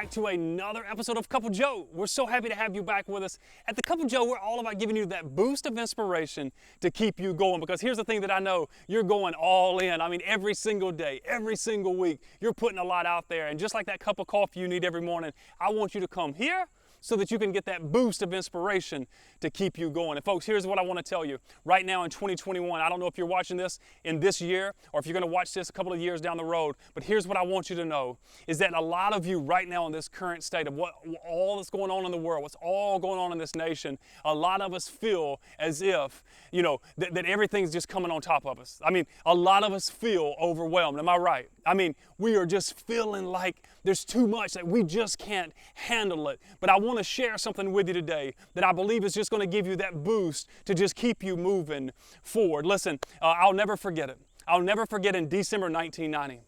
back to another episode of Couple Joe. We're so happy to have you back with us. At the Couple Joe, we're all about giving you that boost of inspiration to keep you going, because here's the thing that I know, you're going all in. I mean, every single day, every single week, you're putting a lot out there. And just like that cup of coffee you need every morning, I want you to come here so that you can get that boost of inspiration to keep you going. And folks, here's what I want to tell you. Right now in 2021, I don't know if you're watching this in this year or if you're going to watch this a couple of years down the road, but here's what I want you to know, is that a lot of you right now in this current state of what all that's going on in the world, what's all going on in this nation, a lot of us feel as if, that everything's just coming on top of us. I mean, a lot of us feel overwhelmed. Am I right? I mean, we are just feeling like there's too much, that we just can't handle it. But I want to share something with you today that I believe is just going to give you that boost to just keep you moving forward. Listen, I'll never forget it. I'll never forget in December 1990. It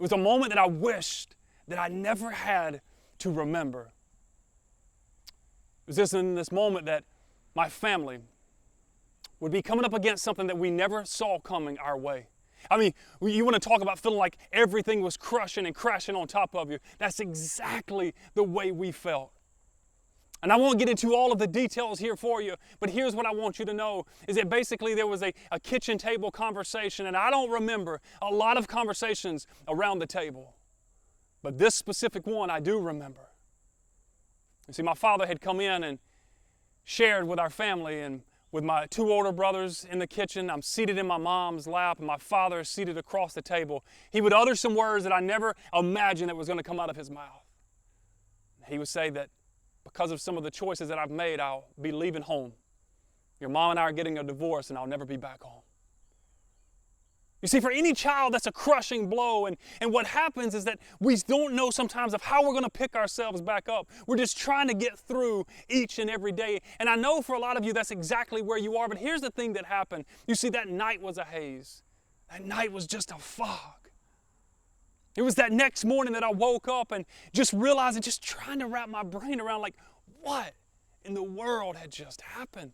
was a moment that I wished that I never had to remember. It was just in this moment that my family would be coming up against something that we never saw coming our way. I mean, you want to talk about feeling like everything was crushing and crashing on top of you. That's exactly the way we felt. And I won't get into all of the details here for you, but here's what I want you to know, is that basically there was a kitchen table conversation, and I don't remember a lot of conversations around the table. But this specific one I do remember. You see, my father had come in and shared with our family, and with my two older brothers in the kitchen, I'm seated in my mom's lap, and my father is seated across the table. He would utter some words that I never imagined that was going to come out of his mouth. He would say that because of some of the choices that I've made, I'll be leaving home. Your mom and I are getting a divorce, and I'll never be back home. You see, for any child, that's a crushing blow, and what happens is that we don't know sometimes of how we're going to pick ourselves back up. We're just trying to get through each and every day, and I know for a lot of you that's exactly where you are, but here's the thing that happened. You see, that night was a haze. That night was just a fog. It was that next morning that I woke up and just realizing, just trying to wrap my brain around, like, what in the world had just happened?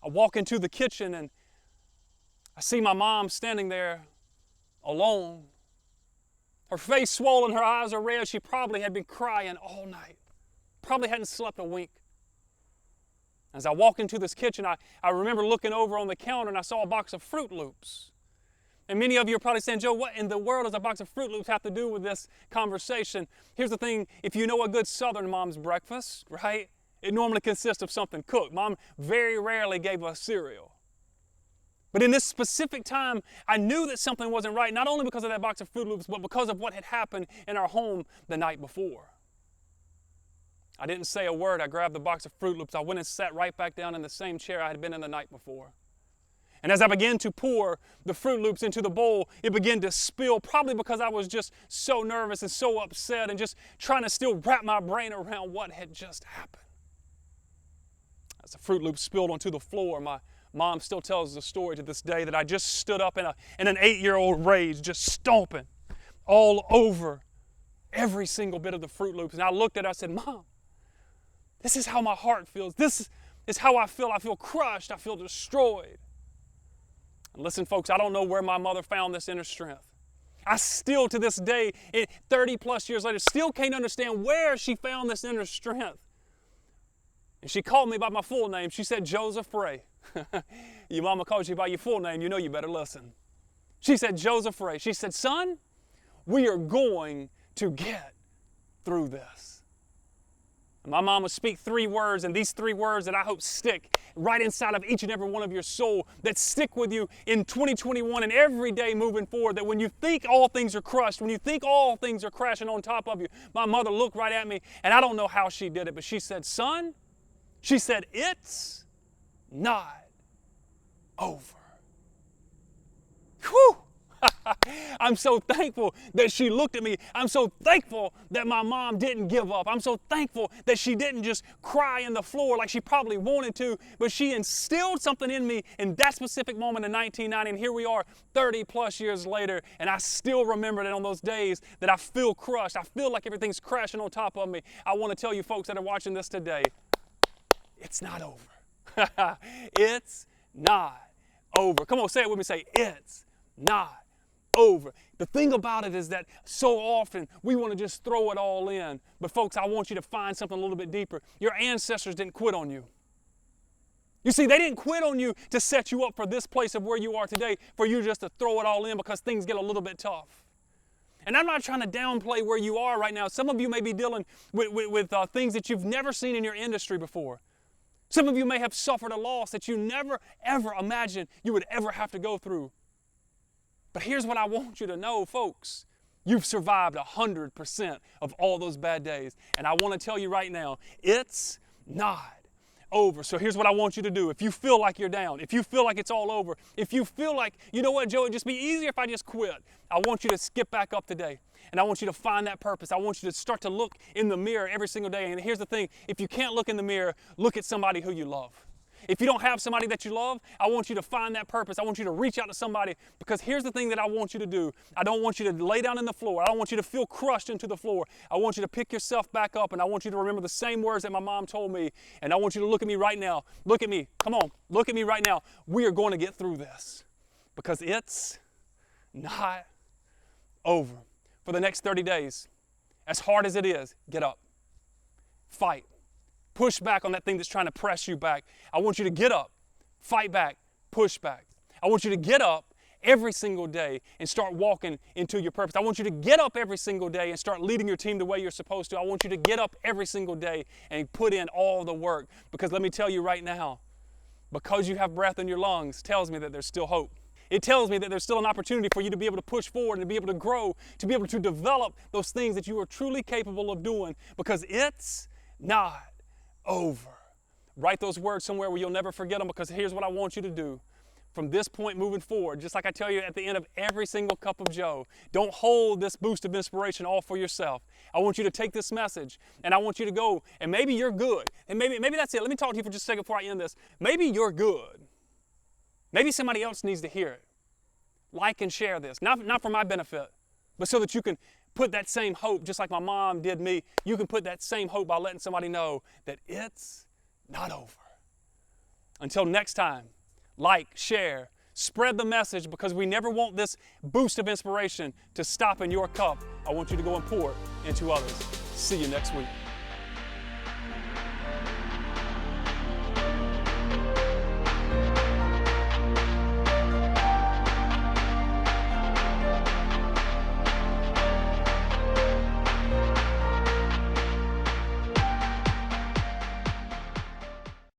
I walk into the kitchen and I see my mom standing there alone. Her face swollen, her eyes are red. She probably had been crying all night. Probably hadn't slept a wink. As I walk into this kitchen, I remember looking over on the counter and I saw a box of Fruit Loops. And many of you are probably saying, Joe, what in the world does a box of Fruit Loops have to do with this conversation? Here's the thing, if you know a good Southern mom's breakfast, right? It normally consists of something cooked. Mom very rarely gave us cereal. But in this specific time, I knew that something wasn't right, not only because of that box of Fruit Loops, but because of what had happened in our home the night before. I didn't say a word. I grabbed the box of Fruit Loops. I went and sat right back down in the same chair I had been in the night before. And as I began to pour the Fruit Loops into the bowl, it began to spill, probably because I was just so nervous and so upset and just trying to still wrap my brain around what had just happened. As the Fruit Loops spilled onto the floor, my mom still tells the story to this day that I just stood up in an 8-year-old rage, just stomping all over every single bit of the Fruit Loops. And I looked at her, I said, Mom, this is how my heart feels. This is how I feel. I feel crushed. I feel destroyed. And listen, folks, I don't know where my mother found this inner strength. I still, to this day, 30 plus years later, still can't understand where she found this inner strength. And she called me by my full name. She said, Joseph Ray. Your mama calls you by your full name, you know you better listen. She said, Joseph Ray. She said, son, we are going to get through this. And my mom would speak 3 words, and these 3 words that I hope stick right inside of each and every one of your soul, that stick with you in 2021 and every day moving forward, that when you think all things are crushed, when you think all things are crashing on top of you, my mother looked right at me, and I don't know how she did it, but she said, son, she said, it's not over. Whew! I'm so thankful that she looked at me. I'm so thankful that my mom didn't give up. I'm so thankful that she didn't just cry in the floor like she probably wanted to, but she instilled something in me in that specific moment in 1990, and here we are 30 plus years later, and I still remember that on those days that I feel crushed. I feel like everything's crashing on top of me. I want to tell you folks that are watching this today, it's not over. It's not over. Come on, say it with me. Say, it's not over. The thing about it is that so often we want to just throw it all in. But folks, I want you to find something a little bit deeper. Your ancestors didn't quit on you. You see, they didn't quit on you to set you up for this place of where you are today, for you just to throw it all in because things get a little bit tough. And I'm not trying to downplay where you are right now. Some of you may be dealing with things that you've never seen in your industry before. Some of you may have suffered a loss that you never, ever imagined you would ever have to go through. But here's what I want you to know, folks. You've survived 100% of all those bad days. And I want to tell you right now, it's not over. So here's what I want you to do. If you feel like you're down, if you feel like it's all over, if you feel like, you know what, Joe, it'd just be easier if I just quit, I want you to skip back up today. And I want you to find that purpose. I want you to start to look in the mirror every single day. And here's the thing, if you can't look in the mirror, look at somebody who you love. If you don't have somebody that you love, I want you to find that purpose. I want you to reach out to somebody, because here's the thing that I want you to do. I don't want you to lay down in the floor. I don't want you to feel crushed into the floor. I want you to pick yourself back up, and I want you to remember the same words that my mom told me. And I want you to look at me right now. Look at me. Come on. Look at me right now. We are going to get through this, because it's not over. For the next 30 days, as hard as it is, get up. Fight. Push back on that thing that's trying to press you back. I want you to get up, fight back, push back. I want you to get up every single day and start walking into your purpose. I want you to get up every single day and start leading your team the way you're supposed to. I want you to get up every single day and put in all the work, because let me tell you right now, because you have breath in your lungs tells me that there's still hope. It tells me that there's still an opportunity for you to be able to push forward and to be able to grow, to be able to develop those things that you are truly capable of doing, because it's not over. Write those words somewhere where you'll never forget them, because here's what I want you to do. From this point moving forward, just like I tell you at the end of every single cup of Joe, don't hold this boost of inspiration all for yourself. I want you to take this message, and I want you to go, and maybe you're good. And maybe that's it. Let me talk to you for just a second before I end this. Maybe you're good. Maybe somebody else needs to hear it. Like and share this. Not for my benefit, but so that you can put that same hope, just like my mom did me. You can put that same hope by letting somebody know that it's not over. Until next time, like, share, spread the message, because we never want this boost of inspiration to stop in your cup. I want you to go and pour it into others. See you next week.